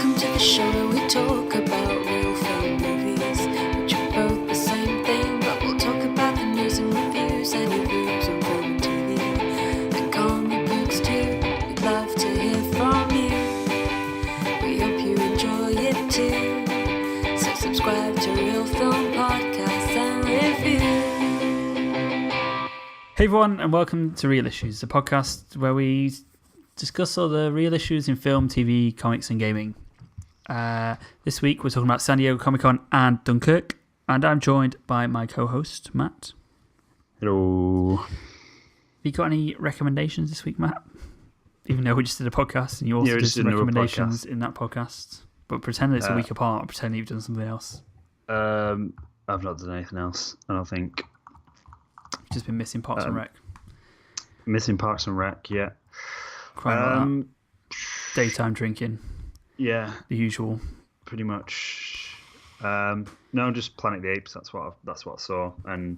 Welcome to the show where we talk about real film movies, which are both the same thing, but we'll talk about the news and reviews, any views on film and TV, and comic books too. We'd love to hear from you. We hope you enjoy it too. So subscribe to Real Film Podcasts and Review. Hey everyone, and welcome to Real Issues, a podcast where we discuss all the real issues in film, TV, comics, and gaming. This week we're talking about San Diego Comic-Con and Dunkirk, and I'm joined by my co-host, Matt. Hello. Have you got any recommendations this week, Matt? Even though we just did a podcast, and you also did some recommendations in that podcast. But pretend it's a week apart, pretend you've done something else. I've not done anything else, I don't think. You've just been missing Parks and Rec. Missing Parks and Rec, yeah. Crying about that. Daytime drinking. Yeah. The usual. Pretty much. No, just Planet of the Apes. That's what I saw, and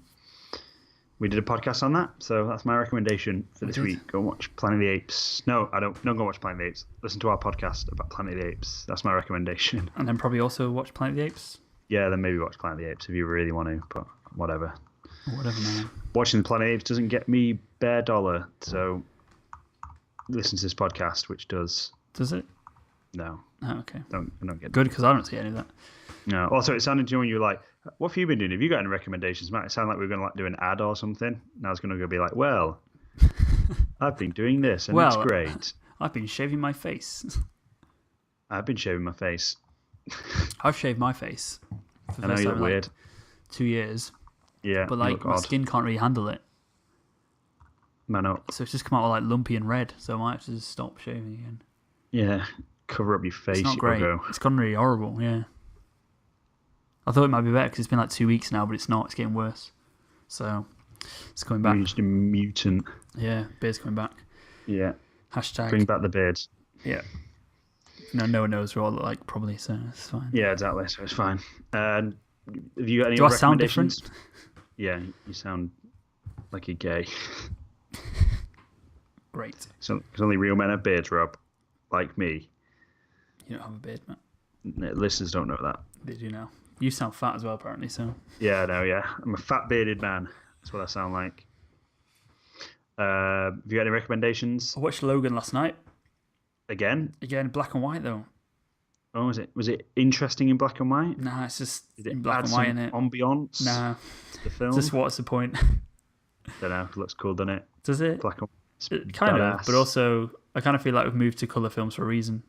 we did a podcast on that. So that's my recommendation for this week. Go watch Planet of the Apes. No, I don't. Don't go watch Planet of the Apes. Listen to our podcast about Planet of the Apes. That's my recommendation. And then probably also watch Planet of the Apes. Yeah, then maybe watch Planet of the Apes if you really want to. But whatever. Whatever, man. Watching Planet of the Apes doesn't get me bare dollar. So listen to this podcast, which does. Does it? No. Oh, okay. Don't get good, because I don't see any of that. No. Also, it sounded to you when you were like, what have you been doing? Have you got any recommendations, Matt? It sounded like we were going to do an ad or something. And I was going to go be like, well, I've been doing this and it's great. I've been shaving my face. I've been shaving my face. I've shaved my face. I know you look weird. 2 years. Yeah. But like my skin can't really handle it. Man up. So it's just come out all like lumpy and red. So I might have to just stop shaving again. Yeah. Cover up your face. It's not great. It's gone really horrible, yeah. I thought it might be better because it's been like 2 weeks now, but it's not. It's getting worse. So it's coming back. You're just a mutant. Yeah, beard's coming back. Yeah. Hashtag. Bring back the beard. Yeah. No one knows what I look like, probably, so it's fine. Yeah, exactly. So it's fine. Have you got any Do I recommendations? sound different? Yeah, you sound like you're gay. Great. So, because only real men have beards, Rob. Like me. You don't have a beard, Matt. Listeners don't know that. They do now. You sound fat as well, apparently, so. Yeah, I know, yeah. I'm a fat bearded man. That's what I sound like. Have you got any recommendations? I watched Logan last night. Again, black and white, though. Oh, was it interesting in black and white? Nah, it's just in black and white, innit? Ambiance? Nah. The film? Just what's the point? Don't know. It looks cool, doesn't it? Does it? Black and white. Kind of, but also, I kind of feel like we've moved to colour films for a reason.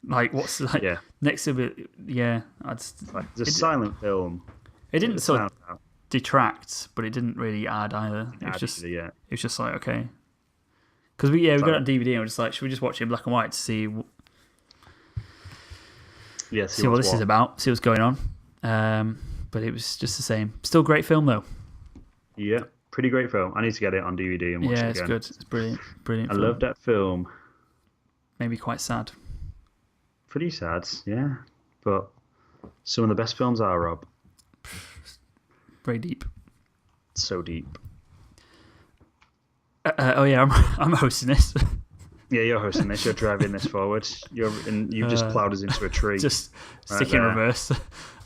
Like, what's like next to it? Yeah, it's a silent film. It didn't sort of detract, but it didn't really add either. It was just, yeah. It was just like, okay, because we got it on DVD and we're just like, should we just watch it in black and white to see? Yeah, see what this is about. See what's going on. But it was just the same. Still great film though. Yeah, pretty great film. I need to get it on DVD and watch it again. Yeah, it's good. It's brilliant. Brilliant. I love that film. Maybe quite sad. Pretty sad, yeah. But some of the best films are, Rob. Very deep. So deep. Oh yeah, I'm hosting this. Yeah, you're hosting this. You're driving this forward. You've just ploughed us into a tree. Just stick in reverse.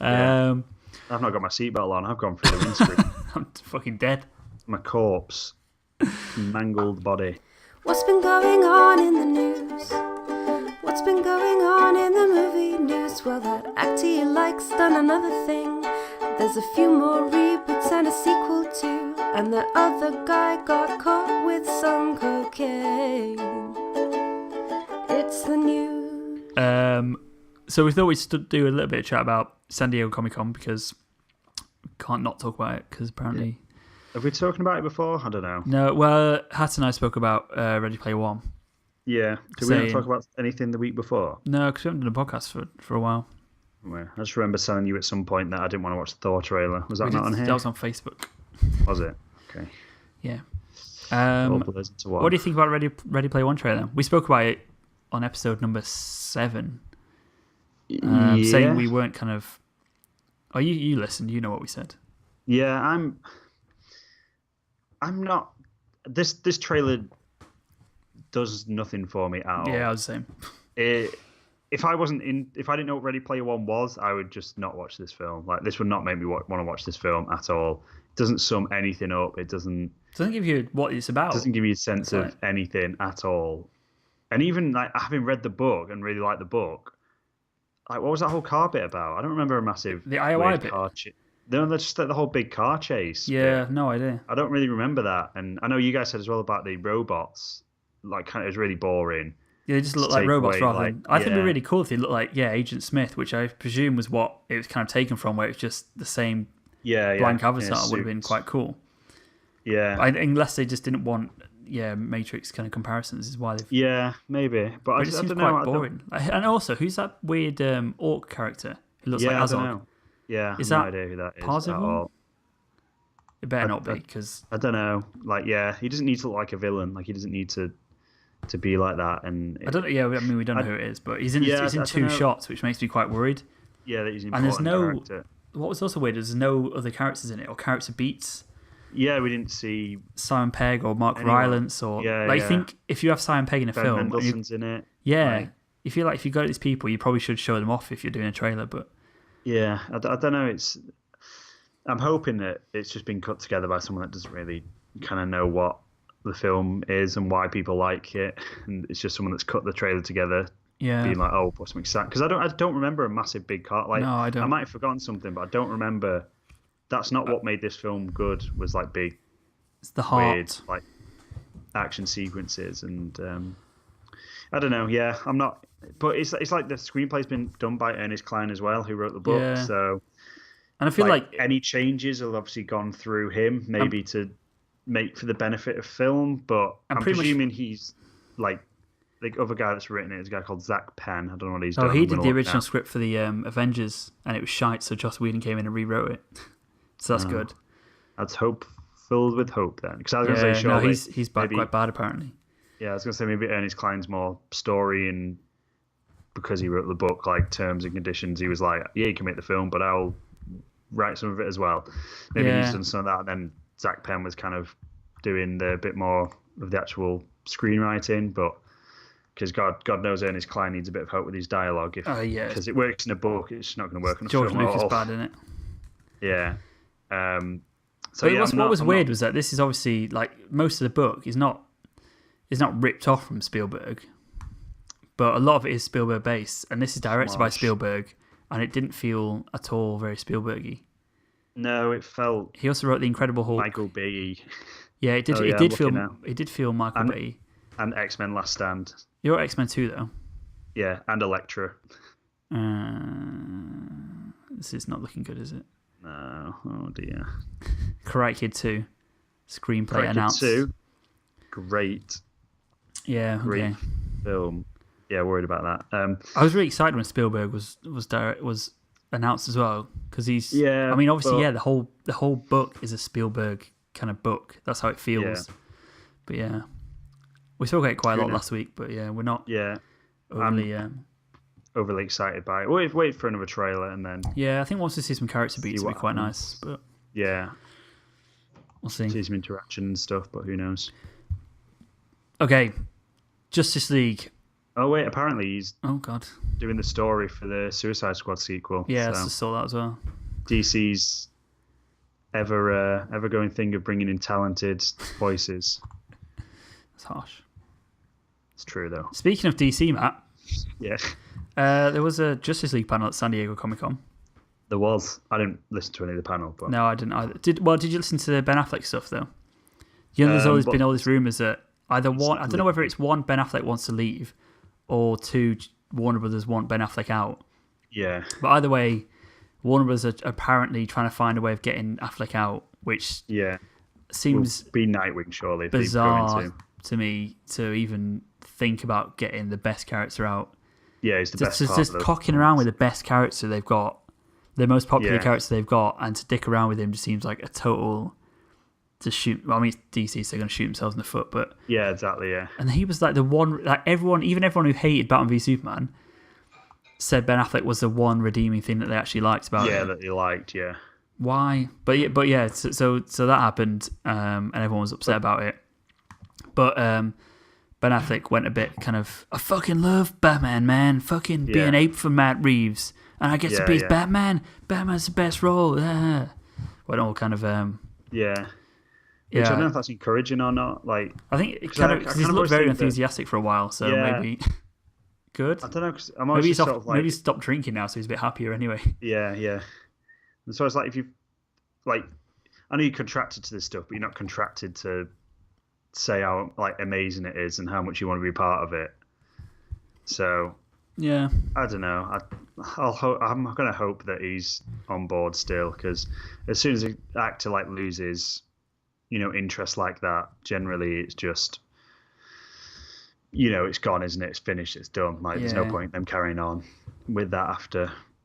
Yeah. I've not got my seatbelt on. I've gone through the windscreen. I'm fucking dead. My corpse. Mangled body. What's been going on in the news? What's been going on in the movie news? Well, that actor you like's done another thing. There's a few more reboots and a sequel too. And that other guy got caught with some cocaine. It's the news. So we thought we'd do a little bit of chat about San Diego Comic-Con because we can't not talk about it because apparently... Have we talked about it before? I don't know. No, well, Hat and I spoke about Ready Player One. Yeah. Did we not talk about anything the week before? No, because we haven't done a podcast for a while. Well, I just remember telling you at some point that I didn't want to watch the Thor trailer. Was that not on here? That was on Facebook. Was it? Okay. Yeah. What do you think about Ready Player One trailer? We spoke about it on episode number 7. Saying we weren't kind of... Oh, you listened. You know what we said. Yeah, I'm not... This trailer does nothing for me at all. Yeah, I was the same. if I didn't know what Ready Player One was, I would just not watch this film. Like, this would not make me want to watch this film at all. It doesn't sum anything up. It doesn't give you what it's about. Doesn't give you a sense of anything at all. And even like having read the book and really liked the book, like what was that whole car bit about? I don't remember a massive the IOI bit. No, that's just like the whole big car chase. Yeah, no idea. I don't really remember that. And I know you guys said as well about the robots. Like, kind of, it was really boring. Yeah, they just look like robots rather than. I think it'd be really cool if they looked like Agent Smith, which I presume was what it was kind of taken from, where it's just the same blank avatar would have been quite cool. Yeah, unless they just didn't want Matrix kind of comparisons is why they've. Yeah, maybe, but it seems quite boring. And also, who's that weird orc character who looks like Azog? I don't know. Yeah, I have no idea who that is at all. It better not be, because I don't know. Like, he doesn't need to look like a villain. Like, he doesn't need to be like that. And I don't. Yeah, I mean, we don't know who it is, but he's in two shots, which makes me quite worried. Yeah, that he's an important. And there's no. Character. What was also weird is there's no other characters in it or character beats. Yeah, we didn't see Simon Pegg or Mark Rylance or I think if you have Simon Pegg in a film, Mendelsohn's in it. Yeah, if you if you got these people, you probably should show them off if you're doing a trailer. But yeah, I don't know. I'm hoping that it's just been cut together by someone that doesn't really kind of know what the film is and why people like it, and it's just someone that's cut the trailer together. Yeah, being like, oh, what's something exciting? Because I don't remember a massive big car. Like, no, I don't. I might have forgotten something, but I don't remember. That's not what made this film good. Was like big, it's the heart, weird, like action sequences, and I don't know. Yeah, I'm not. But it's like the screenplay's been done by Ernest Cline as well, who wrote the book. Yeah. So, and I feel like any changes have obviously gone through him, maybe to make for the benefit of film. But I'm presuming he's like the other guy that's written it is a guy called Zach Penn. I don't know what he's done. Oh, he did the original script for the Avengers, and it was shite. So Joss Whedon came in and rewrote it. So that's good. That's filled with hope then. Because I was going to say, sure. No, he's quite bad apparently. Yeah, I was going to say maybe Ernest Cline's more story, and because he wrote the book, like terms and conditions, he was like, yeah, you can make the film, but I'll write some of it as well. Maybe he's done some of that. And then Zach Penn was kind of doing the bit more of the actual screenwriting, but because God knows Ernest Cline needs a bit of help with his dialogue. Because it works in a book, it's not going to work in a film. George Lucas is bad in it. Yeah. What was weird was that this is obviously like most of the book is not ripped off from Spielberg, but a lot of it is Spielberg based, and this is directed by Spielberg, and it didn't feel at all very Spielbergy. No, it felt. He also wrote The Incredible Hulk. Michael Bay. Yeah, it did. It did feel Michael Bay. And X-Men: Last Stand. You're X-Men 2 though. Yeah, and Elektra. This is not looking good, is it? No, oh dear. Karate Kid 2 screenplay announced. Karate Kid 2, great. Yeah, okay. Great film. Yeah, worried about that. I was really excited when Spielberg was announced as well, because he's. Yeah. I mean, obviously, the whole book is a Spielberg kind of book. That's how it feels. Yeah. But yeah, we spoke about it quite a lot last week. But yeah, we're not. Yeah. Overly excited by it. We'll wait for another trailer and then. Yeah, I think once we see some character beats, it'll be quite nice. But yeah, we'll see. See some interaction and stuff, but who knows? Okay, Justice League. Oh wait, apparently he's doing the story for the Suicide Squad sequel. Yeah, I saw that as well. DC's ever going thing of bringing in talented voices. That's harsh. It's true though. Speaking of DC, Matt. Yeah. There was a Justice League panel at San Diego Comic-Con. There was. I didn't listen to any of the panel. But... No, I didn't either. Did you listen to the Ben Affleck stuff, though? You know, there's always been all these rumours that either one... I don't know whether it's one, Ben Affleck wants to leave, or two, Warner Brothers want Ben Affleck out. Yeah. But either way, Warner Brothers are apparently trying to find a way of getting Affleck out, which seems... Will be Nightwing, surely. Bizarre to me to even think about getting the best character out. Yeah, he's the best part just cocking around with the best character they've got, the most popular character they've got, and to dick around with him just seems like a total to shoot. Well, I mean, it's DC, so they're going to shoot themselves in the foot, but yeah, exactly. Yeah, and he was like the one, like everyone who hated Batman v Superman said Ben Affleck was the one redeeming thing that they actually liked about him. Yeah, that they liked. Yeah. Why? But yeah. So that happened, and everyone was upset about it. But Ben Affleck went a bit kind of, I fucking love Batman, man. Fucking be an ape for Matt Reeves. And I get to be his Batman. Batman's the best role. Went all kind of... yeah. Which I don't know if that's encouraging or not. Like, I think it kind of... Because he's looked very enthusiastic for a while, so maybe... Good. I don't know, because I'm maybe always sort of like... Maybe he's stopped drinking now, so he's a bit happier anyway. Yeah. And so it's like, if you... Like, I know you're contracted to this stuff, but you're not contracted to say how like amazing it is and how much you want to be part of it. So... Yeah. I don't know. I'm going to hope that he's on board still, because as soon as an actor like loses, interest like that, generally it's just, it's gone, isn't it? It's finished. It's done. Like there's no point in them carrying on with that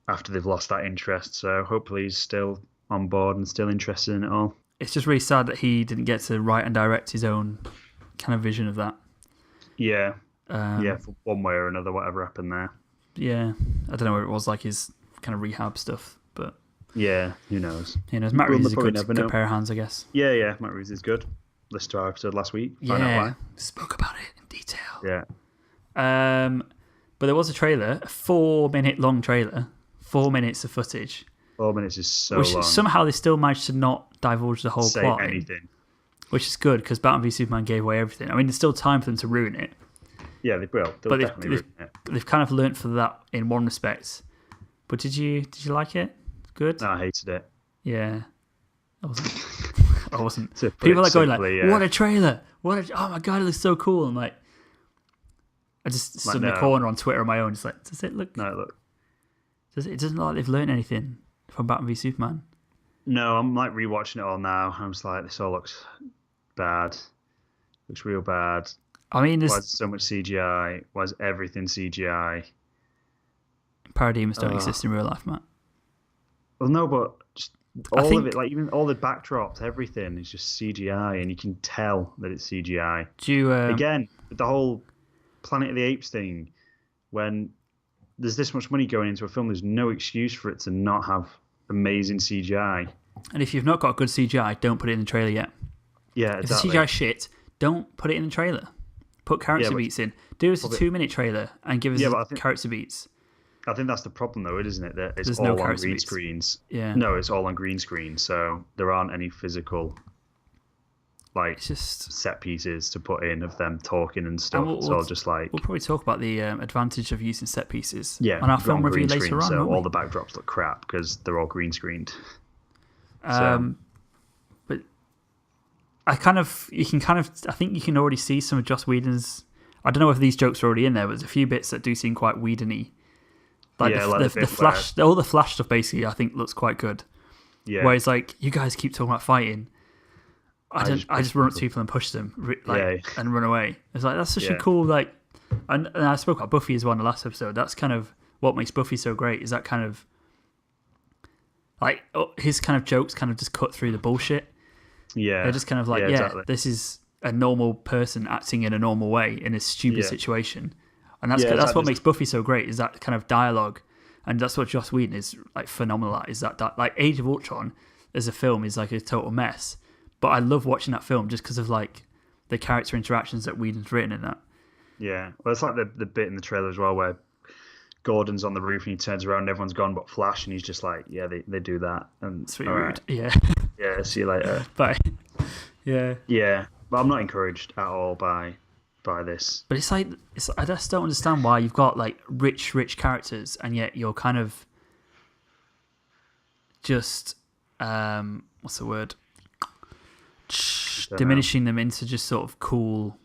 after they've lost that interest. So hopefully he's still on board and still interested in it all. It's just really sad that he didn't get to write and direct his own kind of vision of that. Yeah. For one way or another, whatever happened there. Yeah, I don't know where it was, like his kind of rehab stuff, but yeah, who knows? Matt Reeves is a good pair of hands, I guess. Yeah, Matt Reeves is good. Listened to our episode last week. Spoke about it in detail. Yeah. But there was a trailer, a 4-minute long trailer, 4 minutes of footage. 4 minutes is so long. Somehow they still managed to not divulge the whole plot. Say anything. Which is good, because Batman v Superman gave away everything. I mean, there's still time for them to ruin it. Yeah, they will. They'll definitely ruin it. They've kind of learnt for that in one respect. But did you like it? Good? No, I hated it. Yeah. I wasn't. People are going like, what a trailer. Oh my God, it looks so cool. And like, I just stood in the corner on Twitter on my own, just like, does it look... No, look. It doesn't look like they've learned anything from Batman v Superman. No, I'm like rewatching it all now. I'm just like, this all looks bad. Looks real bad. I mean, why is there so much CGI? Why is everything CGI? Paradigms don't exist in real life, Matt. Well, no, but just all of it, like even all the backdrops, everything is just CGI, and you can tell that it's CGI. Do you, again, with the whole Planet of the Apes thing, when there's this much money going into a film, there's no excuse for it to not have amazing CGI. And if you've not got good CGI, don't put it in the trailer yet. Yeah, exactly. If the CGI shit, don't put it in the trailer. Put character beats in. Do us a 2-minute trailer and give us character beats. I think that's the problem, though, isn't it? That it's There's all no on green beats. screens. Yeah. No, it's all on green screen, so there aren't any physical, like, set pieces to put in of them talking and stuff. It's all just like... We'll probably talk about the advantage of using set pieces on our film review later on. So all the backdrops look crap because they're all green screened. But I think you can already see some of Joss Whedon's... I don't know if these jokes are already in there, but there's a few bits that do seem quite Whedon-y. Like the Flash, all the Flash stuff basically, I think looks quite good. Yeah. Whereas like you guys keep talking about fighting, I just run up to people and push them, and run away. It's like that's such a cool like. And I spoke about Buffy as well in the last episode. That's kind of what makes Buffy so great. Is that kind of like his kind of jokes kind of just cut through the bullshit. Yeah, they're just kind of like exactly. This is a normal person acting in a normal way in a stupid situation. And that's what makes Buffy so great, is that kind of dialogue. And that's what Joss Whedon is like phenomenal at, is that like Age of Ultron as a film is like a total mess. But I love watching that film just because of like the character interactions that Whedon's written in that. Yeah. Well, it's like the bit in the trailer as well where Gordon's on the roof and he turns around and everyone's gone but Flash, and he's just like, yeah, they do that. And it's really rude. Yeah. Yeah, see you later. Bye. Yeah. Yeah. But I'm not encouraged at all by this. But it's like I just don't understand why you've got like rich characters and yet you're kind of just what's the word? Diminishing them into just sort of cool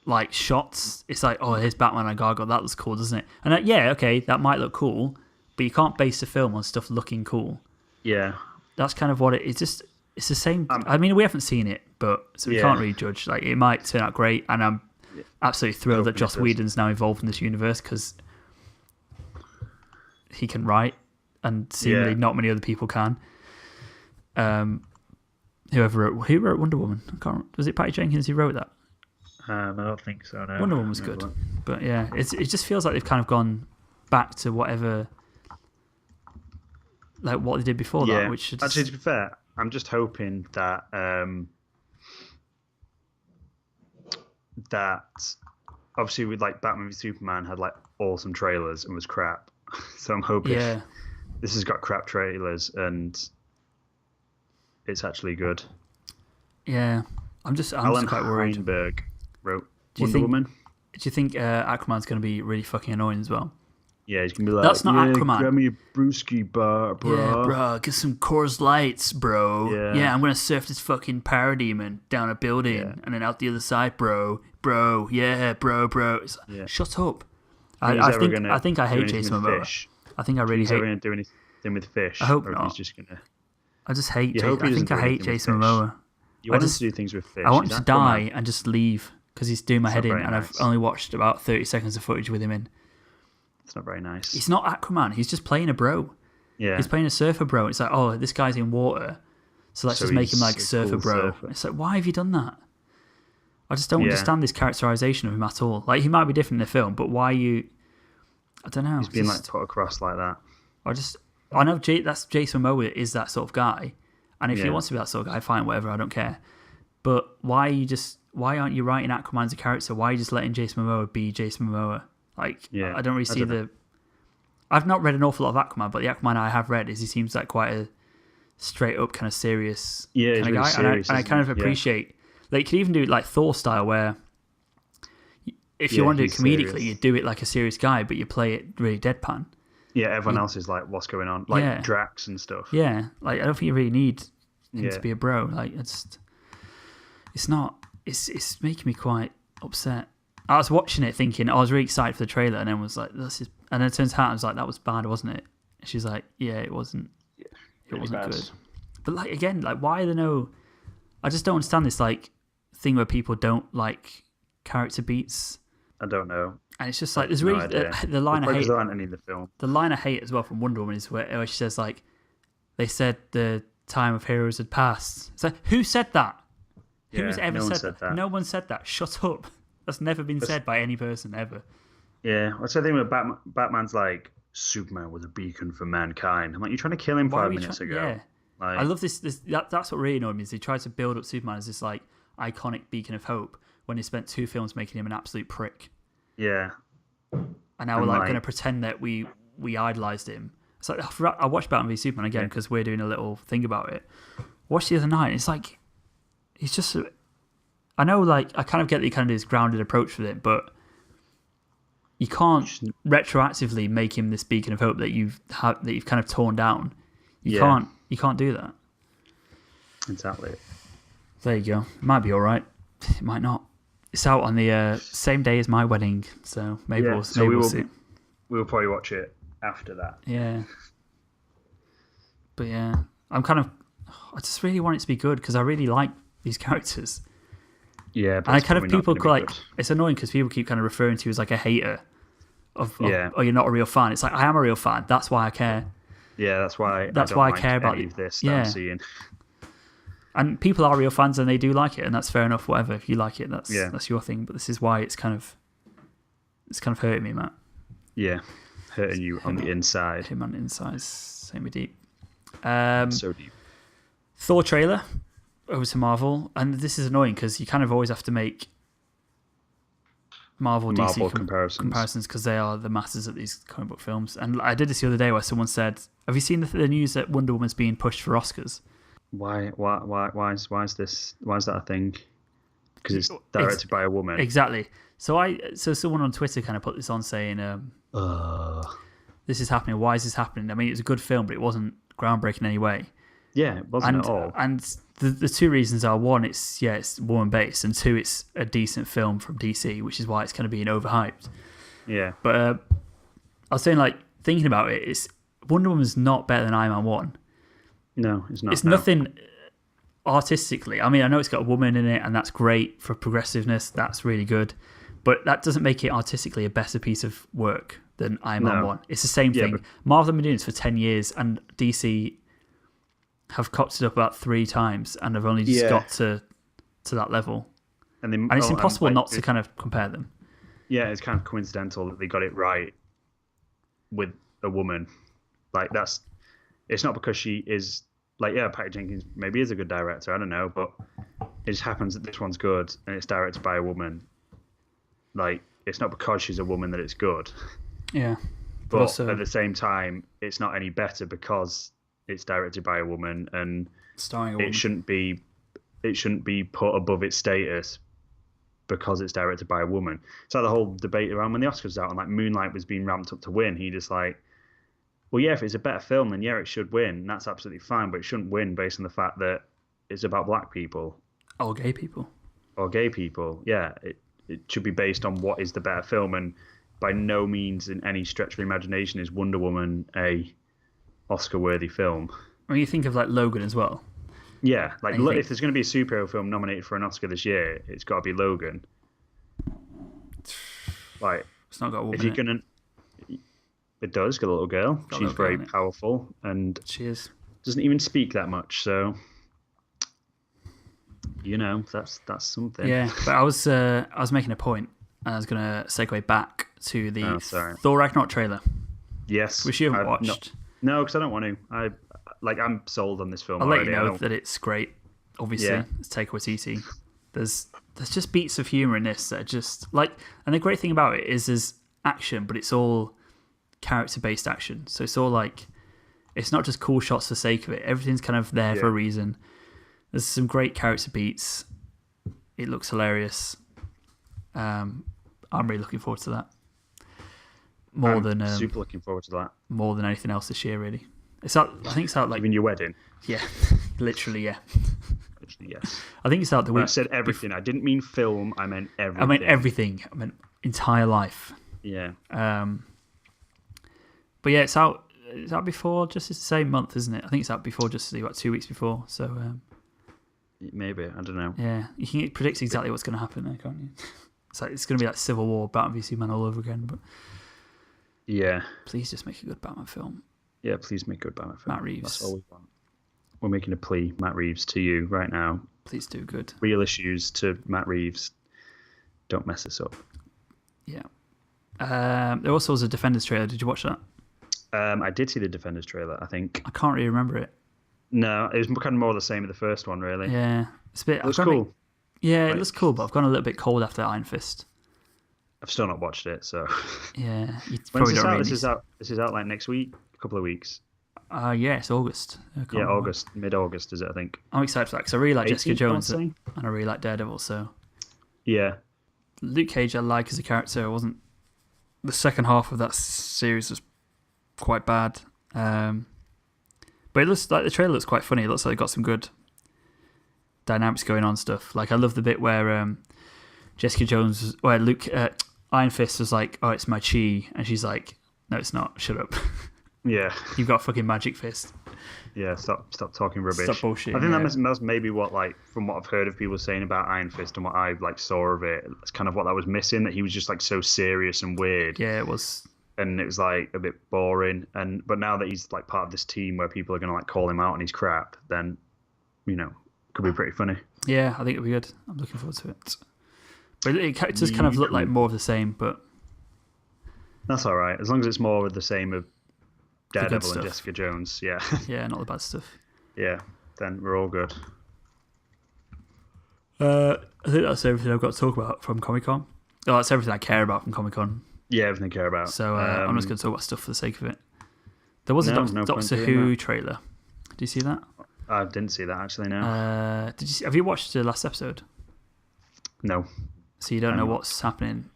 like shots. It's like, oh, here's Batman and Gargoyle. That looks cool, doesn't it? And okay, that might look cool, but you can't base a film on stuff looking cool. Yeah, that's kind of what it is. Just it's the same. I mean, we haven't seen it, so we can't really judge. Like, it might turn out great, and I'm absolutely thrilled that Joss Whedon's now involved in this universe because he can write, and seemingly not many other people can. Who wrote Wonder Woman? Was it Patty Jenkins who wrote that? I don't think so. No. Wonder Woman was good, but yeah, it just feels like they've kind of gone back to whatever, like what they did before that. Which actually, to be fair, I'm just hoping that that obviously with like Batman v Superman had like awesome trailers and was crap. So I'm hoping this has got crap trailers and it's actually good. Yeah, I'm just quite worried. Heinberg wrote Do you Wonder Woman. Do you think Aquaman's going to be really fucking annoying as well? Yeah, he's going to be like, that's not Aquaman. Grab me a brewski bar, bro. Yeah, bro, get some Coors Lights, bro. Yeah, I'm going to surf this fucking parademon down a building and then out the other side, bro. Bro, yeah, bro. Shut up. I think I hate Jason Momoa. I think I really hate. He's going to do anything with fish. I hope not. He's just going to. I just hate. I think I hate Jason Momoa. You want him to do things with fish. I want him to die and just leave because he's doing my head in, and I've only watched about 30 seconds of footage with him in. It's not very nice. He's not Aquaman. He's just playing a bro. Yeah. He's playing a surfer bro. It's like, oh, this guy's in water, so let's just make him like surfer bro. Surfer. It's like, why have you done that? I just don't understand this characterization of him at all. Like, he might be different in the film, but why you? I don't know. He's been like put across like that. I know that's Jason Momoa is that sort of guy, and if he wants to be that sort of guy, fine, whatever. I don't care. But why aren't you writing Aquaman as a character? Why are you just letting Jason Momoa be Jason Momoa? Like, I don't really see I've not read an awful lot of Aquaman, but the Aquaman I have read is he seems like quite a straight up kind of serious kind of guy, serious, and I kind of appreciate. Like, you could even do it like Thor style, where if you want to do it comedically, you do it like a serious guy, but you play it really deadpan. Yeah, everyone else is like, what's going on? Like Drax and stuff. Yeah, like I don't think you really need him to be a bro. Like, it's making me quite upset. I was watching it thinking, I was really excited for the trailer, and then was like, and then it turns out I was like, that was bad, wasn't it? And she's like, yeah, it wasn't. It wasn't bad. Good. But like, again, like, why are there no? I just don't understand this like thing where people don't like character beats. I don't know. And it's just like, there's really the line I hate. There aren't any in the film. The line I hate as well from Wonder Woman is where she says like, they said the time of heroes had passed. It's like, who said that? Who's ever said that? No one said that. Shut up. That's never been said by any person ever. Yeah, what's the thing with Batman's like, Superman was a beacon for mankind. I'm like, you're trying to kill him 5 minutes ago. Yeah. Like, I love this. That's what really annoyed me is they tried to build up Superman as this like iconic beacon of hope when they spent 2 films making him an absolute prick. Yeah. And now we're like going to pretend that we idolized him. It's like, I watched Batman v Superman again because we're doing a little thing about it. Watched the other night. It's like, he's just. I know, like, I kind of get that you kind of do this grounded approach with it, but you can't retroactively make him this beacon of hope that you've kind of torn down. You can't do that. Exactly. There you go. It might be all right. It might not. It's out on the same day as my wedding, so maybe we'll see. We'll probably watch it after that. Yeah. But yeah, I just really want it to be good because I really like these characters. Yeah, but and I kind of people like good. It's annoying because people keep kind of referring to you as like a hater of or you're not a real fan. It's like, I am a real fan. That's why I care. Yeah, that's why I care about this that I'm seeing. And people are real fans and they do like it, and that's fair enough. Whatever, if you like it, that's your thing. But this is why it's kind of hurting me, Matt. Yeah, hurting you on the inside. Him on the inside, same with deep. So deep. Thor trailer over to Marvel, and this is annoying because you kind of always have to make Marvel DC comparisons because they are the masters at these comic book films. And I did this the other day where someone said, "Have you seen the news that Wonder Woman's being pushed for Oscars?" Why is that a thing? Because it's directed by a woman. Exactly. So someone on Twitter kind of put this on saying, "This is happening. Why is this happening?" I mean, it was a good film, but it wasn't groundbreaking in any way. Yeah, it wasn't at all. And the 2 reasons are, one, it's woman based, and 2, it's a decent film from DC, which is why it's kind of being overhyped. Yeah. But I was saying, like, thinking about it, it's Wonder Woman's not better than Iron Man 1. No, it's not. It's nothing artistically. I mean, I know it's got a woman in it, and that's great for progressiveness. That's really good. But that doesn't make it artistically a better piece of work than Iron Man 1. It's the same thing. Marvel have been doing this for 10 years, and DC have copped it up about 3 times and have only just got to that level. And it's impossible not to kind of compare them. Yeah, it's kind of coincidental that they got it right with a woman. Like, it's not because she is, like, Patty Jenkins maybe is a good director, I don't know, but it just happens that this one's good and it's directed by a woman. like it's not because she's a woman that it's good. Yeah. But also, at the same time, it's not any better because it's directed by a woman, and starring a woman. It shouldn't be put above its status because it's directed by a woman. So the whole debate around when the Oscars was out and like Moonlight was being ramped up to win, he just like, well, yeah, if it's a better film, then yeah, it should win. And that's absolutely fine, but it shouldn't win based on the fact that it's about black people. Or gay people. Or gay people, yeah. It should be based on what is the better film, and by no means in any stretch of the imagination is Wonder Woman a Oscar-worthy film. When you think of like Logan as well. Yeah, like if there's going to be a superhero film nominated for an Oscar this year, it's got to be Logan. Like, it's not got a woman. If you're gonna, it does got a little girl. She's very powerful, and she is. Doesn't even speak that much, so that's something. Yeah, but I was making a point, and I was gonna segue back to the Thor Ragnarok trailer. Yes, which you haven't watched. No, because I don't want to. I'm sold on this film. I'll already. let you know that it's great. Obviously, it's Taika Waititi. There's just beats of humor in this that are just like, and the great thing about it is there's action, but it's all character-based action. So it's all like, it's not just cool shots for the sake of it. Everything's kind of there for a reason. There's some great character beats. It looks hilarious. I'm really looking forward to that. Super looking forward to that. More than anything else this year, really. It's out. I think it's out like even your wedding. Yeah, literally, yeah. Literally, yes. I think it's out the week. I said everything. I didn't mean film. I meant everything. I meant everything. I meant entire life. Yeah. But yeah, it's out. It's out before just the same month, isn't it? I think it's out before just about 2 weeks before. So maybe I don't know. Yeah, you can predict exactly what's going to happen there, can't you? It's going to be like Civil War, Batman v Superman all over again. But yeah, please just make a good Batman film. Yeah, please make a good Batman film. Matt Reeves. That's all we want. We're making a plea, Matt Reeves, to you right now. Please do good. Real issues to Matt Reeves. Don't mess this up. Yeah. There also was a Defenders trailer. Did you watch that? I did see the Defenders trailer, I think. I can't really remember it. No, it was kind of more the same as the first one, really. Yeah. It's a bit... It looks cool. It looks cool, but I've gone a little bit cold after Iron Fist. I've still not watched it, so... Yeah. When's this out? This is out like next week? A couple of weeks? Yeah, it's August. Yeah, August. Mid-August, is it, I think? I'm excited for that, because I really like Jessica Jones, and I really like Daredevil, so... Yeah. Luke Cage I like as a character. I wasn't... The second half of that series was quite bad. But it looks like the trailer looks quite funny. It looks like it got some good dynamics going on stuff. Like, I love the bit where Jessica Jones, where Iron Fist was like, "Oh, it's my chi," and she's like, "No, it's not. Shut up." Yeah. You've got a fucking magic fist. Yeah, stop talking rubbish. Stop bullshit. I think that's maybe what, like, from what I've heard of people saying about Iron Fist and what I like saw of it, that's kind of what that was missing. That he was just like so serious and weird. Yeah, it was. And it was like a bit boring. But now that he's like part of this team where people are gonna like call him out on his crap, then could be pretty funny. Yeah, I think it'll be good. I'm looking forward to it. But it does kind of look like more of the same, but that's all right as long as it's more of the same of Daredevil and Jessica Jones. Yeah. Yeah, not the bad stuff. Yeah, then we're all good. I think that's everything I've got to talk about from Comic-Con. Oh, that's everything I care about from Comic-Con. Yeah, everything I care about. So I'm just going to talk about stuff for the sake of it. There was a Doctor Who trailer. Did you see that? I didn't see that, actually, no. Have you watched the last episode? No. So you don't know what's happening?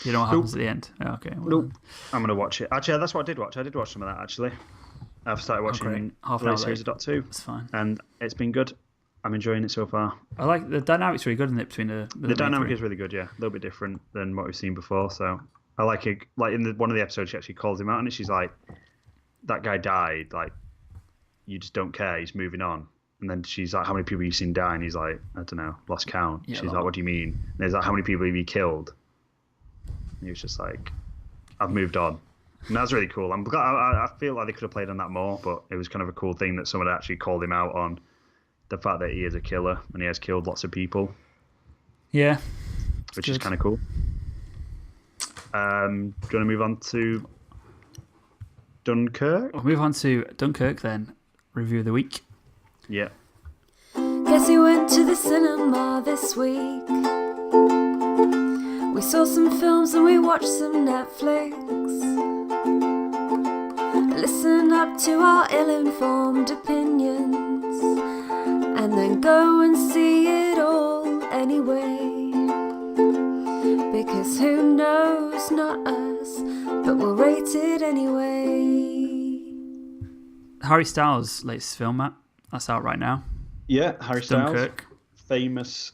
You know what happens at the end? Oh, okay. Well, nope. I'm going to watch it. Actually, that's what I did watch. I did watch some of that, actually. I've started watching the series of Doctor Who. That's fine. And it's been good. I'm enjoying it so far. I like the dynamic's really good, isn't it? Between the dynamic is really good, yeah. A little bit different than what we've seen before. So I like it. Like in one of the episodes, she actually calls him out, and she's like, "That guy died. Like, you just don't care. He's moving on." And then she's like, "How many people have you seen die?" And he's like, "I don't know, lost count." Yeah, she's like, "What do you mean?" And he's like, "How many people have you killed?" And he was just like, "I've moved on." And that's really cool. I'm glad. I feel like they could have played on that more, but it was kind of a cool thing that someone actually called him out on the fact that he is a killer and he has killed lots of people. Yeah, which is kind of cool. Do you want to move on to Dunkirk? We'll move on to Dunkirk then. Review of the week. Yeah. Guess you went to the cinema this week. We saw some films and we watched some Netflix. Listen up to our ill-informed opinions, and then go and see it all anyway. Because who knows, not us, but we'll rate it anyway. Harry Styles' latest film, Matt. That's out right now. Yeah, Harry Styles. Dunkirk. Famous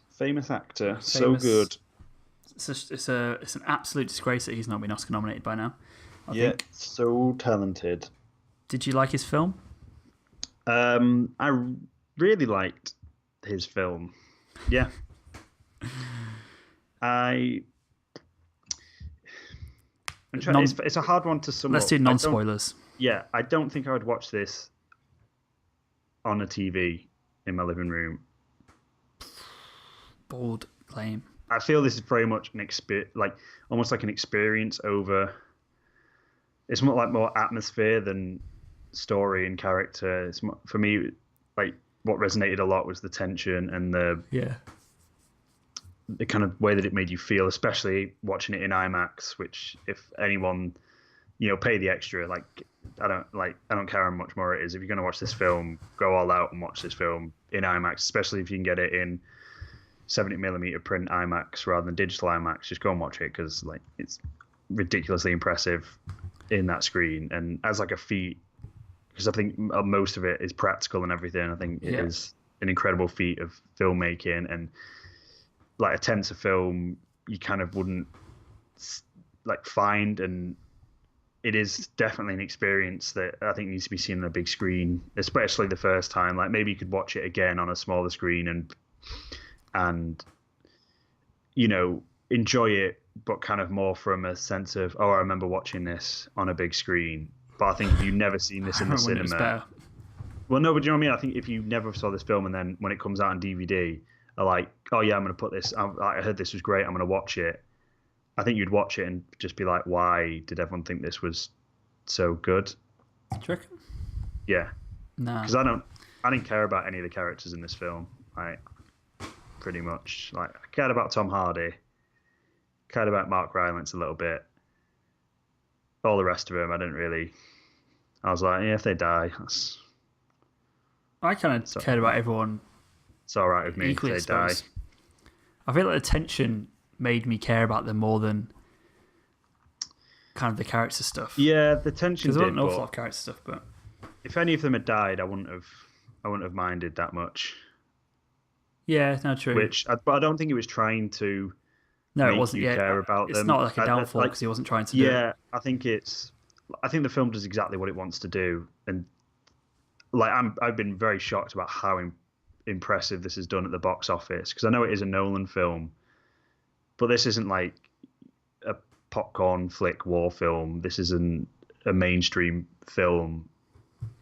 actor. So good. It's an absolute disgrace that he's not been Oscar nominated by now. I think. So talented. Did you like his film? I really liked his film. Yeah. It's a hard one to sum up. Let's do non-spoilers. Yeah, I don't think I would watch this on a TV in my living room. Bold claim. I feel this is very much almost like an experience over. It's more atmosphere than story and character. For me, like what resonated a lot was the tension and the kind of way that it made you feel, especially watching it in IMAX. Which, if anyone, pay the extra. I don't care how much more it is. If you're going to watch this film, go all out and watch this film in IMAX, especially if you can get it in 70mm print IMAX rather than digital IMAX. Just go and watch it because it's ridiculously impressive in that screen, and as a feat, because I think most of it is practical and everything. I think it is an incredible feat of filmmaking, and a tense of film you kind of wouldn't find, and it is definitely an experience that I think needs to be seen on a big screen, especially the first time. Maybe you could watch it again on a smaller screen and enjoy it, but kind of more from a sense of, I remember watching this on a big screen. But I think if you've never seen this in the cinema, well, no, but do you know what I mean? I think if you never saw this film and then when it comes out on DVD, are like, oh yeah, I'm going to put this. I heard this was great. I'm going to watch it. I think you'd watch it and just be like, why did everyone think this was so good? Do you reckon? Yeah. No. Because I didn't care about any of the characters in this film. Pretty much. I cared about Tom Hardy. Cared about Mark Rylance a little bit. All the rest of them, I didn't really. I was like, yeah, if they die, I kind of cared about everyone. It's all right with me if they die. I feel like the tension made me care about them more than kind of the character stuff. Yeah, the tension. Because there wasn't an awful lot of character stuff, but if any of them had died, I wouldn't have minded that much. Yeah, no, true. But I don't think he was trying to. No, it wasn't. Care about it's them. not like a downfall because he wasn't trying to do it. Yeah, I think the film does exactly what it wants to do, and I've been very shocked about how impressive this is done at the box office, because I know it is a Nolan film, but this isn't like a popcorn flick war film. This isn't a mainstream film.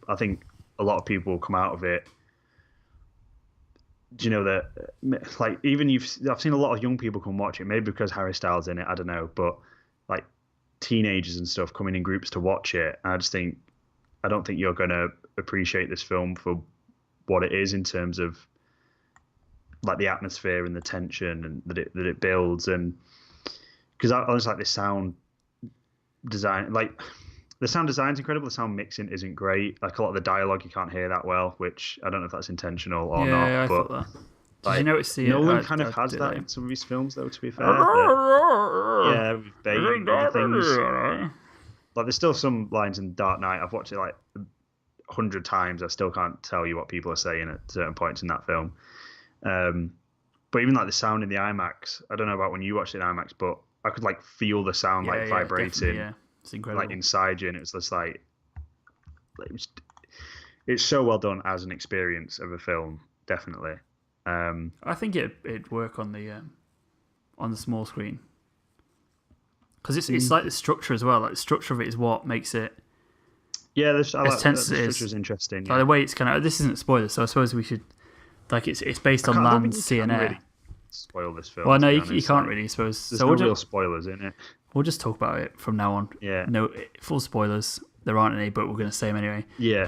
I think a lot of people will come out of it. Do you know that? I've seen a lot of young people come watch it, maybe because Harry Styles in it. I don't know, but teenagers and stuff coming in groups to watch it. And I don't think you're going to appreciate this film for what it is in terms of the atmosphere and the tension and that it builds, and because I always like the sound design. The sound design's incredible. The sound mixing isn't great. A lot of the dialogue you can't hear that well, which I don't know if that's intentional or not. Yeah, I thought that. Did you notice Nolan kind of has that in some of his films, though. To be fair, with baby and other things. There's still some lines in Dark Knight. I've watched it 100 times. I still can't tell you what people are saying at certain points in that film. But even the sound in the IMAX, I don't know about when you watched it in IMAX, but I could feel the sound vibrating. Yeah, it's incredible. Inside you, and it's just it's so well done as an experience of a film, definitely. I think it'd work on the small screen, because it's like the structure as well. The structure of it is what makes it. Yeah, the tense structure is interesting. Yeah. The way it's kind of, this isn't a spoiler, so I suppose we should it's based on land, sea, and air. Really spoil this film. Well, no, you can't really, I suppose. There's no real spoilers in it. We'll just talk about it from now on. Yeah. No full spoilers. There aren't any, but we're going to say them anyway. Yeah.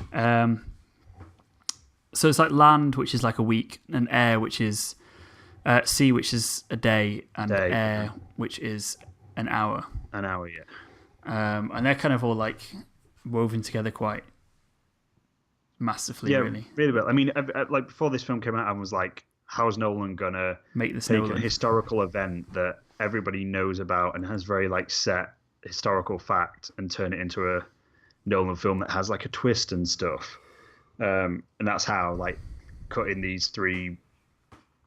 So it's land, which is a week, and air, which is C, which is a day, and Day. air, which is an hour. An hour, yeah. And they're kind of all like woven together quite massively, really. Really well. I mean, like before this film came out, I was like, how's Nolan gonna Make this take Nolan. a historical event that everybody knows about and has very like set historical fact and turn it into a Nolan film that has like a twist and stuff? And that's how, like, cutting these three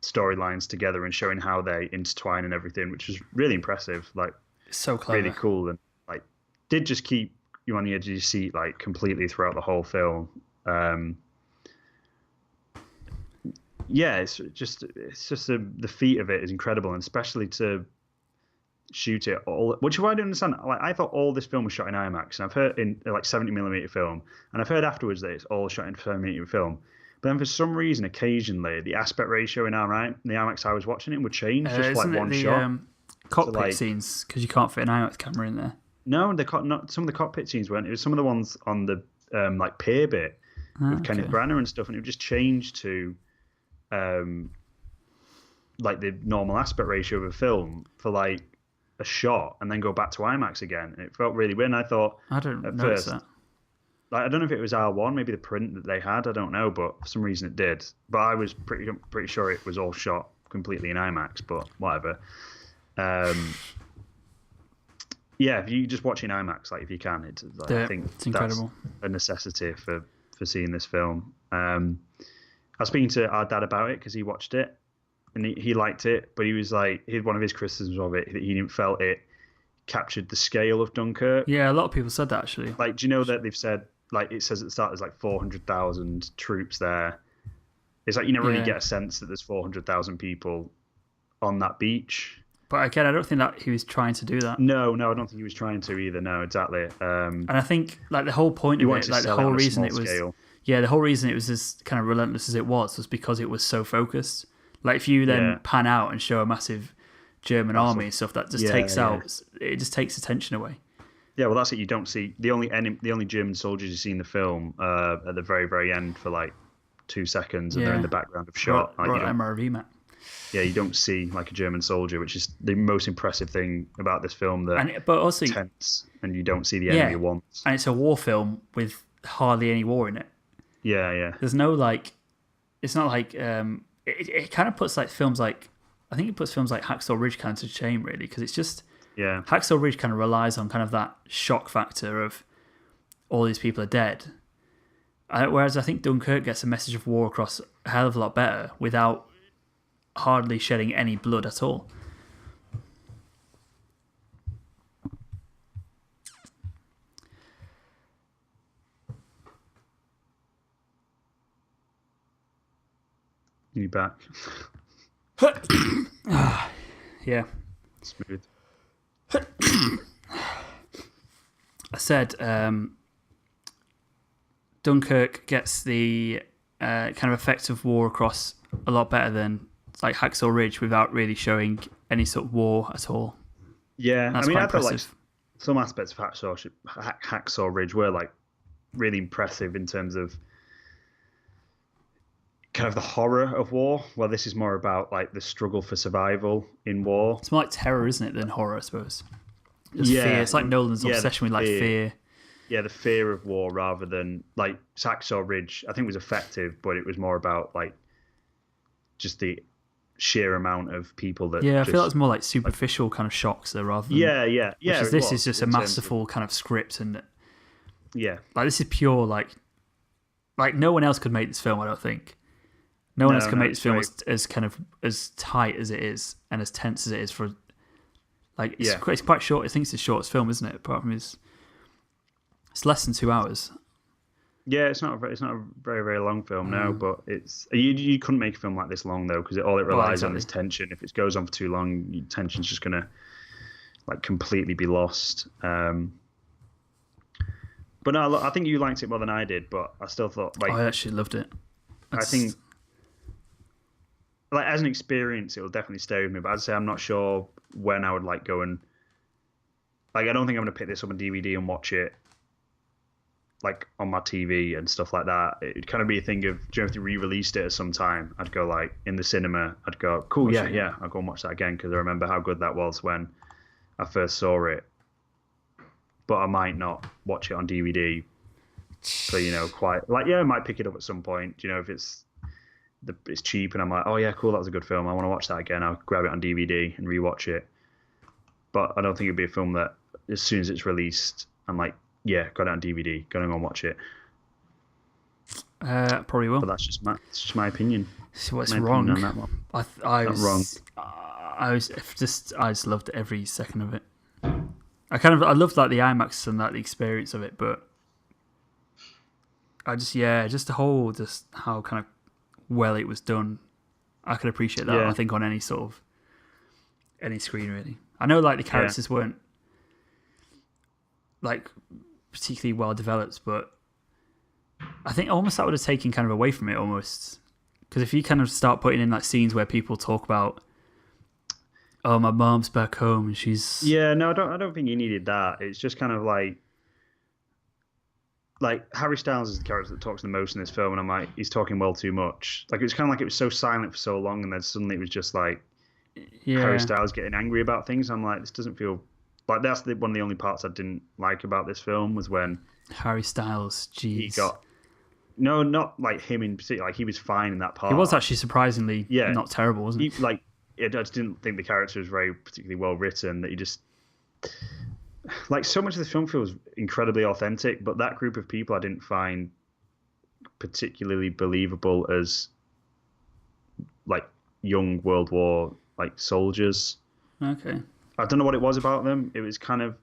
storylines together and showing how they intertwine and everything, which is really impressive. Like, So clever. really cool, and like did just keep you on the edge of your seat like completely throughout the whole film. It's just the feat of it is incredible, and especially to shoot it all, which I don't understand. Like, I thought all this film was shot in IMAX, and I've heard in like 70mm film, and I've heard afterwards that it's all shot in 70mm film. But then for some reason, occasionally the aspect ratio in the IMAX I was watching it would change just like one shot. Cockpit like, scenes, because you can't fit an IMAX camera in there. No, not some of the cockpit scenes weren't. It was some of the ones on the like pier bit with Kenneth Branagh and stuff, and it would just change to like the normal aspect ratio of a film for like a shot, and then go back to IMAX again. And it felt really weird. And I thought I don't at notice first, that. like, I don't know if it was R1, maybe the print that they had. I don't know, but for some reason it did. But I was pretty sure it was all shot completely in IMAX. But whatever. If you just watch in IMAX, like if you can, I think it's incredible. That's a necessity for seeing this film. I was speaking to our dad about it because he watched it and he liked it, but he was like, one of his criticisms of it, that he didn't felt it captured the scale of Dunkirk. Yeah, a lot of people said that actually. Like, do you know that they've said, like, it says at the start there's like 400,000 troops there. It's like you never really get a sense that there's 400,000 people on that beach. But again, I don't think that he was trying to do that. No, I don't think he was trying to either. No, exactly. And I think like the whole point of it, like the whole reason it was, the whole reason it was as kind of relentless as it was because it was so focused. Like if you then pan out and show a massive German army and stuff, that just takes attention away. Yeah, well, that's it. You don't see the only German soldiers you see in the film at the very, very end for like 2 seconds, and they're in the background of shot. Right, MRV map. Yeah, you don't see like a German soldier, which is the most impressive thing about this film. But also tense, and you don't see the enemy once. And it's a war film with hardly any war in it. Yeah. There's no like, it's not like it kind of puts like films like, I think it puts films like Hacksaw Ridge kind of to shame really, because it's just Hacksaw Ridge kind of relies on kind of that shock factor of all these people are dead. Whereas I think Dunkirk gets a message of war across a hell of a lot better without hardly shedding any blood at all. You back? Yeah. Smooth. I said Dunkirk gets the kind of effect of war across a lot better than like Hacksaw Ridge without really showing any sort of war at all. Yeah, that's I quite thought like impressive. some aspects of Hacksaw Ridge were like really impressive in terms of kind of the horror of war. Well, this is more about like the struggle for survival in war. It's more like terror, isn't it, than horror, I suppose. Just fear. It's like Nolan's obsession with like fear. Yeah, the fear of war rather than like Hacksaw Ridge. I think was effective, but it was more about like just the sheer amount of people that. Yeah, I feel like it's more like superficial kind of shocks though, rather than yeah. This is just a masterful kind of script, and like this is pure like no one else could make this film. I don't think. No one else can make this film as kind of as tight as it is and as tense as it is for. Like it's quite short. I think it's the shortest film, isn't it? Apart from it's less than 2 hours. Yeah, it's not a very very long film now, but it's you couldn't make a film like this long though, because all it relies on is tension. If it goes on for too long, tension's just gonna like completely be lost. But no, look, I think you liked it more than I did, but I still thought like I actually loved it. I think like as an experience, it will definitely stay with me. But I'd say I'm not sure when I would like go and like I don't think I'm gonna pick this up on DVD and watch it like on my TV and stuff like that, it'd kind of be a thing of, do you know, if they re-released it at some time, I'd go like in the cinema, I'd go, cool, yeah, I'll go and watch that again because I remember how good that was when I first saw it. But I might not watch it on DVD for, you know, quite like, yeah, I might pick it up at some point, you know, if it's cheap and I'm like, oh yeah, cool, that was a good film, I want to watch that again, I'll grab it on DVD and rewatch it. But I don't think it'd be a film that as soon as it's released, I'm like, yeah, got it on DVD, gonna go and watch it. Probably will. But that's just my opinion. So what's my wrong? Opinion on that one. I Not was wrong. I just loved every second of it. I loved like the IMAX and like the experience of it, but just how kind of well it was done. I could appreciate that. Yeah. I think on any screen really. I know like the characters weren't like particularly well developed, but I think almost that would have taken kind of away from it almost. Because if you kind of start putting in like scenes where people talk about, oh, my mom's back home and she's... Yeah, no, I don't think you needed that. It's just kind of like Harry Styles is the character that talks the most in this film, and I'm like, he's talking well too much. Like, it was kind of like it was so silent for so long, and then suddenly it was just like Harry Styles getting angry about things. I'm like, this doesn't feel... Like, that's one of the only parts I didn't like about this film was when... Harry Styles, jeez. He got... No, not like him in particular. Like, he was fine in that part. He was actually surprisingly not terrible, wasn't he? I just didn't think the character was very particularly well written. That he just... Like, so much of the film feels incredibly authentic, but that group of people I didn't find particularly believable as, like, young World War, like, soldiers. Okay. I don't know what it was about them. It was kind of...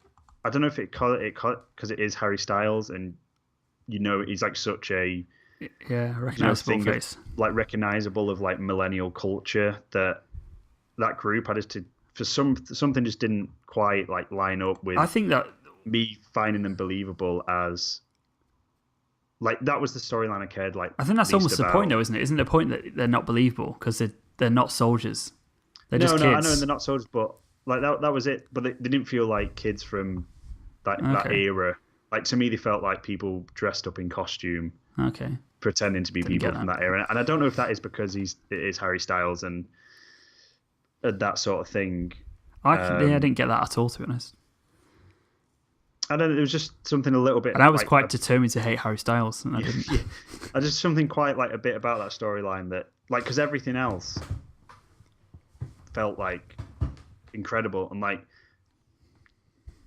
I don't know if it because it is Harry Styles, and, you know, he's, like, such a... Yeah, recognizable face. Recognizable of, like, millennial culture that group, I just... For something just didn't quite like line up with. I think that me finding them believable as like that was the storyline I cared like. I think that's almost the point, though, isn't it? Isn't the point that they're not believable because they're not soldiers? They're just kids. I know they're not soldiers, but like that was it. But they didn't feel like kids from that era. Like to me, they felt like people dressed up in costume, pretending to be people from that era. And I don't know if that is because it is Harry Styles and that sort of thing. I didn't get that at all, to be honest. I don't know, it was just something a little bit... And I was quite determined to hate Harry Styles, and I didn't. I just something quite like a bit about that storyline that... Like, because everything else felt, like, incredible. And, like,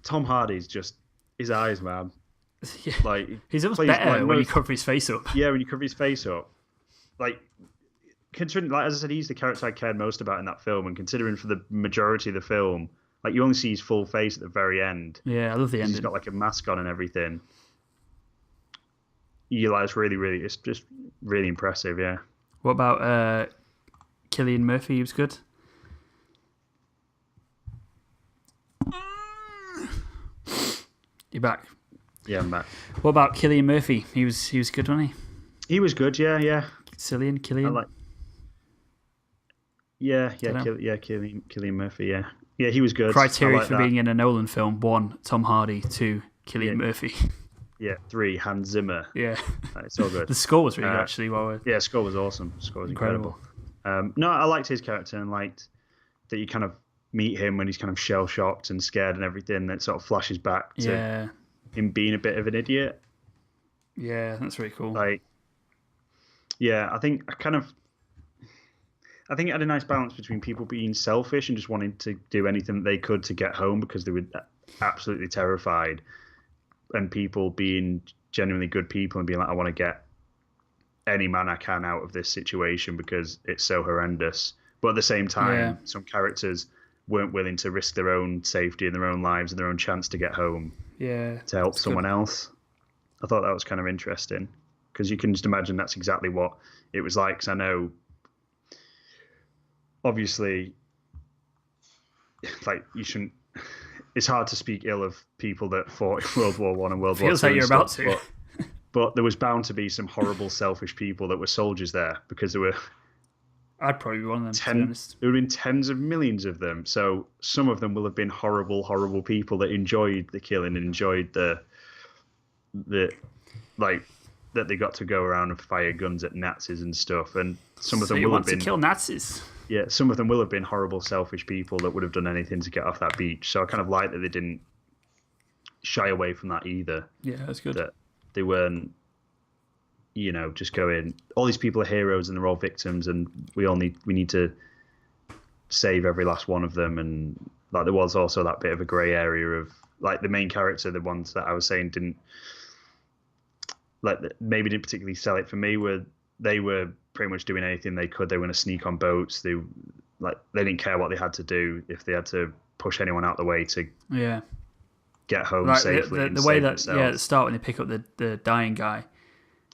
Tom Hardy's just... His eyes, man. Yeah. Like, he's almost better when you cover his face up. Yeah, when you cover his face up. Like... Considering, like as I said, he's the character I cared most about in that film, and considering for the majority of the film, like you only see his full face at the very end. Yeah, I love the ending. He's got like a mask on and everything. It's just really impressive. Yeah. What about Cillian Murphy? He was good. You're back. Yeah, I'm back. What about Cillian Murphy? He was good, wasn't he? He was good. Yeah. Cillian. Cillian Murphy. Yeah, he was good. Criteria for being in a Nolan film: 1, Tom Hardy; 2, Cillian Murphy. Yeah, 3, Hans Zimmer. Yeah, it's all good. The score was really good, actually. The score was awesome. The score was incredible. No, I liked his character and liked that you kind of meet him when he's kind of shell shocked and scared and everything. That sort of flashes back to him being a bit of an idiot. Yeah, that's really cool. I think it had a nice balance between people being selfish and just wanting to do anything that they could to get home because they were absolutely terrified, and people being genuinely good people and being like, I want to get any man I can out of this situation because it's so horrendous. But at the same time, some characters weren't willing to risk their own safety and their own lives and their own chance to get home to help someone else. I thought that was kind of interesting because you can just imagine that's exactly what it was like. Because I know, obviously, like you shouldn't. It's hard to speak ill of people that fought in World War One and World War II. Feels like you're about to. But there was bound to be some horrible, selfish people that were soldiers there because there were. I'd probably be one of them. To be honest. There would have been tens of millions of them. So some of them will have been horrible, horrible people that enjoyed the killing and enjoyed the that like that they got to go around and fire guns at Nazis and stuff, and some of them will have been to kill Nazis. Yeah, some of them will have been horrible, selfish people that would have done anything to get off that beach. So I kind of like that they didn't shy away from that either. Yeah, that's good. That they weren't, just going, all these people are heroes and they're all victims, and we need to save every last one of them. And like there was also that bit of a grey area of like the main character, the ones that I was saying maybe didn't particularly sell it for me, where they were pretty much doing anything they could. They were going to sneak on boats. They didn't care what they had to do if they had to push anyone out the way to get home safely. The way that at the start when they pick up the dying guy.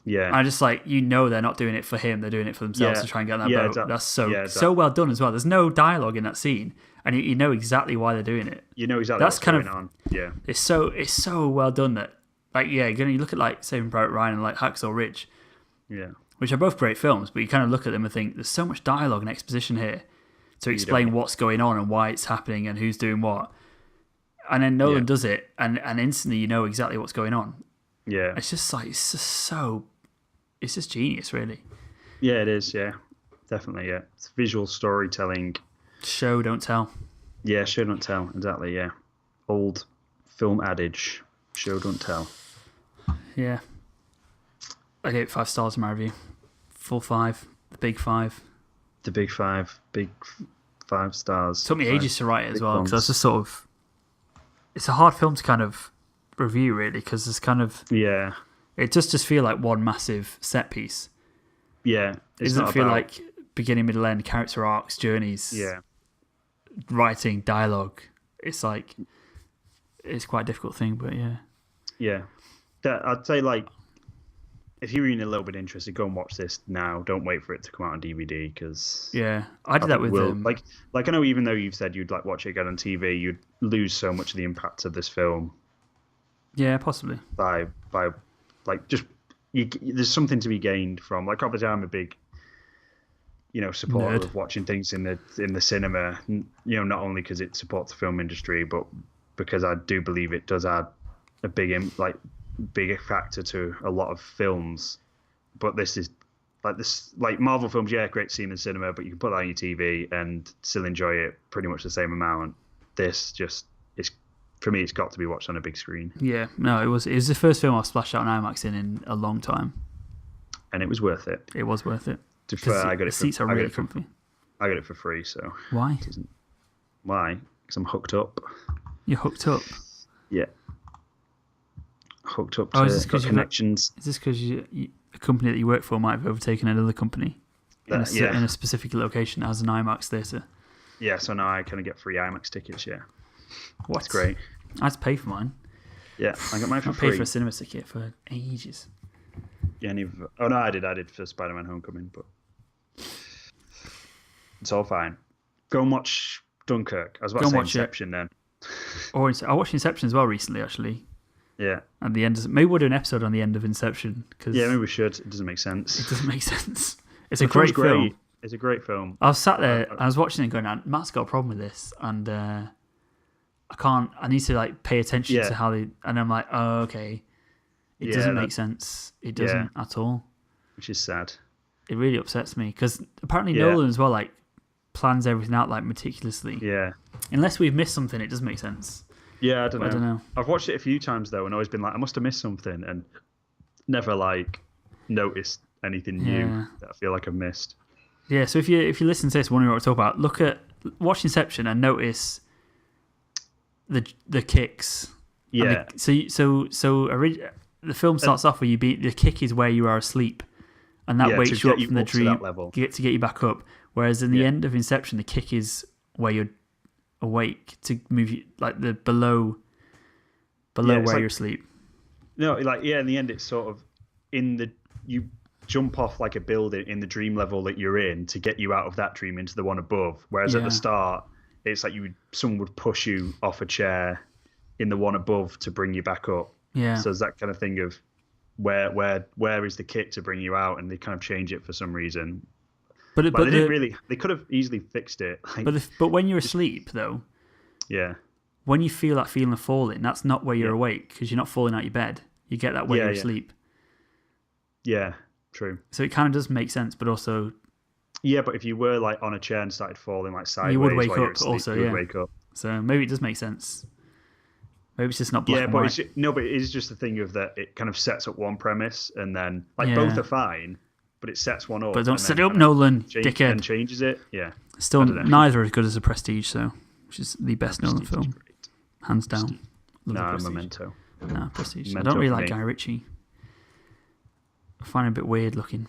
Yeah, I just they're not doing it for him. They're doing it for themselves to try and get on that boat. Exactly. That's so well done as well. There's no dialogue in that scene, and you know exactly why they're doing it. You know exactly what's going on. Yeah, it's so well done that you look at Saving Private Ryan and Hacksaw Ridge. Yeah. Which are both great films, but you kind of look at them and think there's so much dialogue and exposition here to explain what's going on and why it's happening and who's doing what. And then Nolan does it, and instantly you know exactly what's going on. Yeah. It's just it's just genius, really. Yeah, it is, yeah. Definitely, yeah. It's visual storytelling. Show, don't tell. Yeah, show, don't tell. Exactly, yeah. Old film adage. Show, don't tell. Yeah. I gave it 5 stars in my review. Full 5. The big 5. The big 5. Big 5 stars. It took me ages to write it as well, because I was just sort of... It's a hard film to kind of review, really, because it's kind of... Yeah. It does just feel like one massive set piece. Yeah. It doesn't feel like beginning, middle, end, character arcs, journeys, writing, dialogue. It's it's quite a difficult thing, but yeah. Yeah. I'd say, if you're even a little bit interested, go and watch this now. Don't wait for it to come out on DVD, because... Yeah, I did that with... I know even though you've said you'd watch it again on TV, you'd lose so much of the impact of this film. Yeah, possibly. By there's something to be gained from... obviously I'm a big, supporter of watching things in the cinema, not only because it supports the film industry, but because I do believe it does add a big factor to a lot of films. But this is Marvel films, great to see in the cinema, but you can put that on your TV and still enjoy it pretty much the same amount. This just is, for me, it's got to be watched on a big screen. Yeah, no, it was the first film I splashed out on IMAX in a long time, and it was worth it. It was worth it. The seats are really comfy. I got it for free, so why? Why? Because I'm hooked up. You're hooked up. Yeah. Hooked up to connections. Is this because a company that you work for might have overtaken another company in a specific location that has an IMAX theatre? Yeah, so now I kind of get free IMAX tickets, yeah. What? That's great. I had to pay for mine. Yeah, I got mine for free. I free. paid for a cinema ticket for ages. Yeah, no, I did for Spider-Man Homecoming, but it's all fine. Go and watch Dunkirk. I was about to say Inception then. I watched Inception as well recently, actually. Yeah. At the end, maybe we'll do an episode on the end of Inception. Yeah, maybe we should. It doesn't make sense. It doesn't make sense. It's a great film. It's a great film. I was sat there, I was watching it going, Matt's got a problem with this, and I need to pay attention to how they, and I'm like, oh, okay. It doesn't make sense. It doesn't at all. Which is sad. It really upsets me, because apparently Nolan as well, plans everything out meticulously. Yeah. Unless we've missed something, it doesn't make sense. Yeah, I don't know. I've watched it a few times though, and always been I must have missed something, and never noticed anything new that I feel like I've missed. Yeah, so if you listen to this, wondering what we're talking about, watch Inception and notice the kicks. Yeah. The film starts off where the kick is where you are asleep, and that wakes you up from the dream to get you back up. Whereas in the end of Inception, the kick is where you're awake to move you the below where you're asleep. No, in the end, it's sort of you jump off a building in the dream level that you're in to get you out of that dream into the one above. Whereas at the start, it's someone would push you off a chair in the one above to bring you back up. Yeah. So there's that kind of thing of where is the kick to bring you out, and they kind of change it for some reason. But they didn't really. They could have easily fixed it. But when you're asleep, though, yeah, when you feel that feeling of falling, that's not where you're awake, because you're not falling out your bed. You get that when you're asleep. Yeah, true. So it kind of does make sense, but also... Yeah, but if you were like on a chair and started falling like sideways, you would wake while you're up asleep, also, you would yeah. wake up. So maybe it does make sense. Maybe it's just not black and but white. but it is just the thing of that it kind of sets up one premise and then like both are fine, but it sets one up. But don't set it up, Nolan, dickhead. And changes it. Yeah. Still, neither are as good as The Prestige, so which is the best Nolan film, hands down. Memento. No, Prestige. Memento I don't really for like me. Guy Ritchie. I find him a bit weird looking.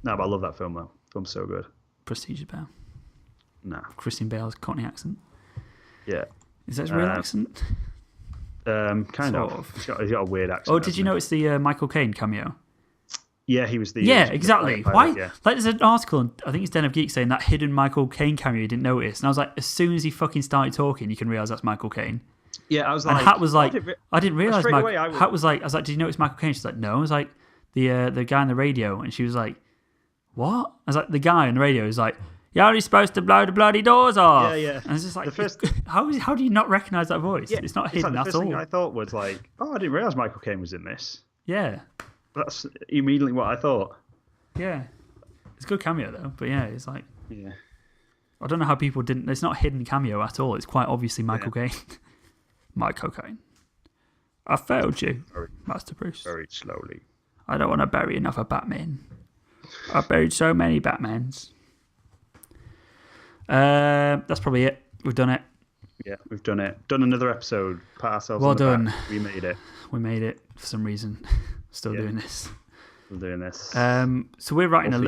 No, but I love that film though. Film's so good. Prestige is better. No. Christian Bale's Cockney accent. Yeah. Is that his real accent? Kind Sort of. He's got a weird accent. Oh, did you notice the Michael Caine cameo? Yeah, he was the. Yeah, exactly. Why? Yeah. Like, there's an article, I think it's Den of Geeks, saying that hidden Michael Caine cameo you didn't notice. And I was like, as soon as he fucking started talking, you can realise that's Michael Caine. Yeah, I was like. And Hat was like, I didn't realise Michael. Hat was like, did you notice Michael Caine? She's like, no. I was like, the guy on the radio. And she was like, what? I was like, the guy on the radio is like, you're only supposed to blow the bloody doors off. Yeah, yeah. And it's just like, how do you not recognise that voice? Yeah, it's not hidden like the at first all. thing I thought was like, oh, I didn't realise Michael Caine was in this. Yeah. That's immediately what I thought. Yeah. It's a good cameo though, but yeah, it's like... Yeah. I don't know how people didn't... It's not a hidden cameo at all. It's quite obviously Michael Caine. Michael Caine. I failed you, Master Bruce. Very slowly. I don't want to bury another Batman. I've buried so many Batmans. That's probably it. We've done it. Yeah, we've done it. Done another episode. Pat ourselves well on the done. back. We made it. We made it for some reason. Still doing this. We're doing this. So we're writing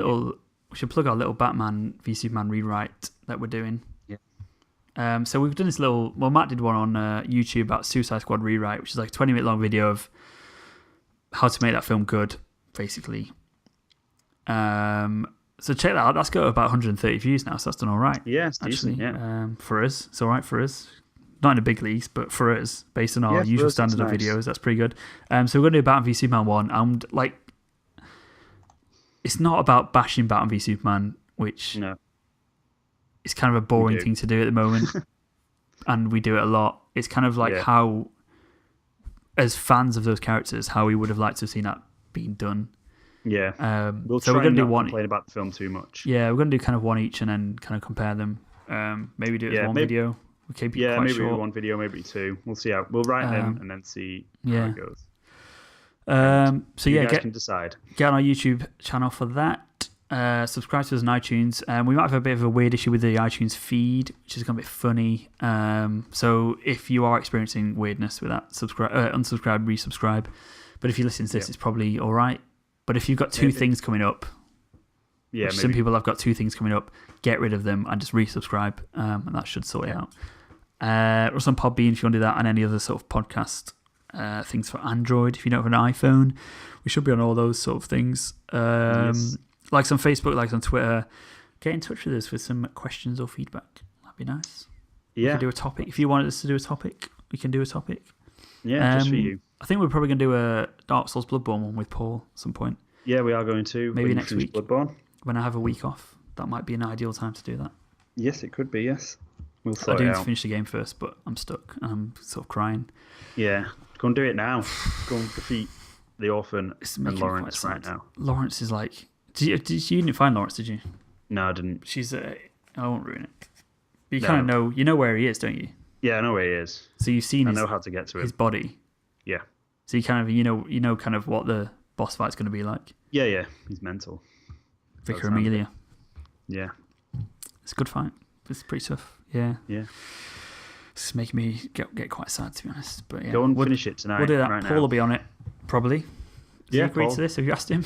we should plug our little Batman v Superman rewrite that we're doing. Yeah. So we've done this Matt did one on YouTube about Suicide Squad rewrite, which is like a 20-minute long video of how to make that film good, basically. So check that out. That's got about 130 views now, so that's done all right. Yeah, it's actually. Decent, yeah. For us, it's all right for us. Not in the big leagues, but for us, based on our usual standard of videos, that's pretty good. So we're going to do Batman v Superman 1. And like, it's not about bashing Batman v Superman, which is kind of a boring thing to do at the moment. And we do it a lot. It's kind of like how, as fans of those characters, how we would have liked to have seen that being done. Yeah. We're going to do one. Complain about the film too much. Yeah, we're going to do kind of one each and then kind of compare them. Maybe do it as one video. We'll keep it quite maybe short. one video, maybe two. We'll see how. We'll write them and then see how it goes. So you guys can decide. Get on our YouTube channel for that. Subscribe to us on iTunes. We might have a bit of a weird issue with the iTunes feed, which is going to be funny. So if you are experiencing weirdness with that, unsubscribe, resubscribe. But if you listen to this, it's probably all right. But if you've got two things coming up, some people have got two things coming up, get rid of them and just resubscribe, and that should sort it out. Or on Podbean if you want to do that, and any other sort of podcast things for Android. If you don't have an iPhone, we should be on all those sort of things. Likes on Facebook, likes on Twitter. Get in touch with us with some questions or feedback. That'd be nice. Yeah. We can do a topic. If you wanted us to do a topic, we can do a topic. Yeah, just for you. I think we're probably going to do a Dark Souls Bloodborne one with Paul at some point. Yeah, we are going to. Maybe next week. Bloodborne. When I have a week off. That might be an ideal time to do that. Yes, it could be, yes. We'll sort I do it need out. to finish the game first, but I'm stuck and I'm sort of crying. Yeah, go and do it now. Go and defeat the orphan and Lawrence right now. Lawrence is like... You didn't find Lawrence, did you? No, I didn't. She's... I won't ruin it. But you kind of know... You know where he is, don't you? Yeah, I know where he is. So you've seen I know how to get to him. His body. Yeah. So you kind of... You know kind of what the boss fight's going to be like. Yeah. He's mental. Vicar Amelia. Yeah. It's a good fight. It's pretty tough. Yeah. Yeah. It's making me get quite sad, to be honest. But yeah, go and finish it tonight. We'll do that. Right Paul now. will be on it, probably. Has he agreed to this? Have you asked him?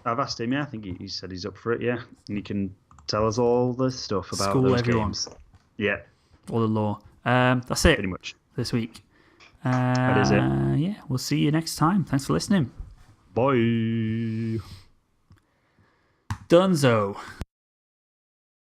I've asked him, yeah. I think he said he's up for it, yeah. And he can tell us all the stuff about School those everyone. games. Yeah. All the lore. That's it. Pretty much. This week. That is it. Yeah, we'll see you next time. Thanks for listening. Bye. Dunzo.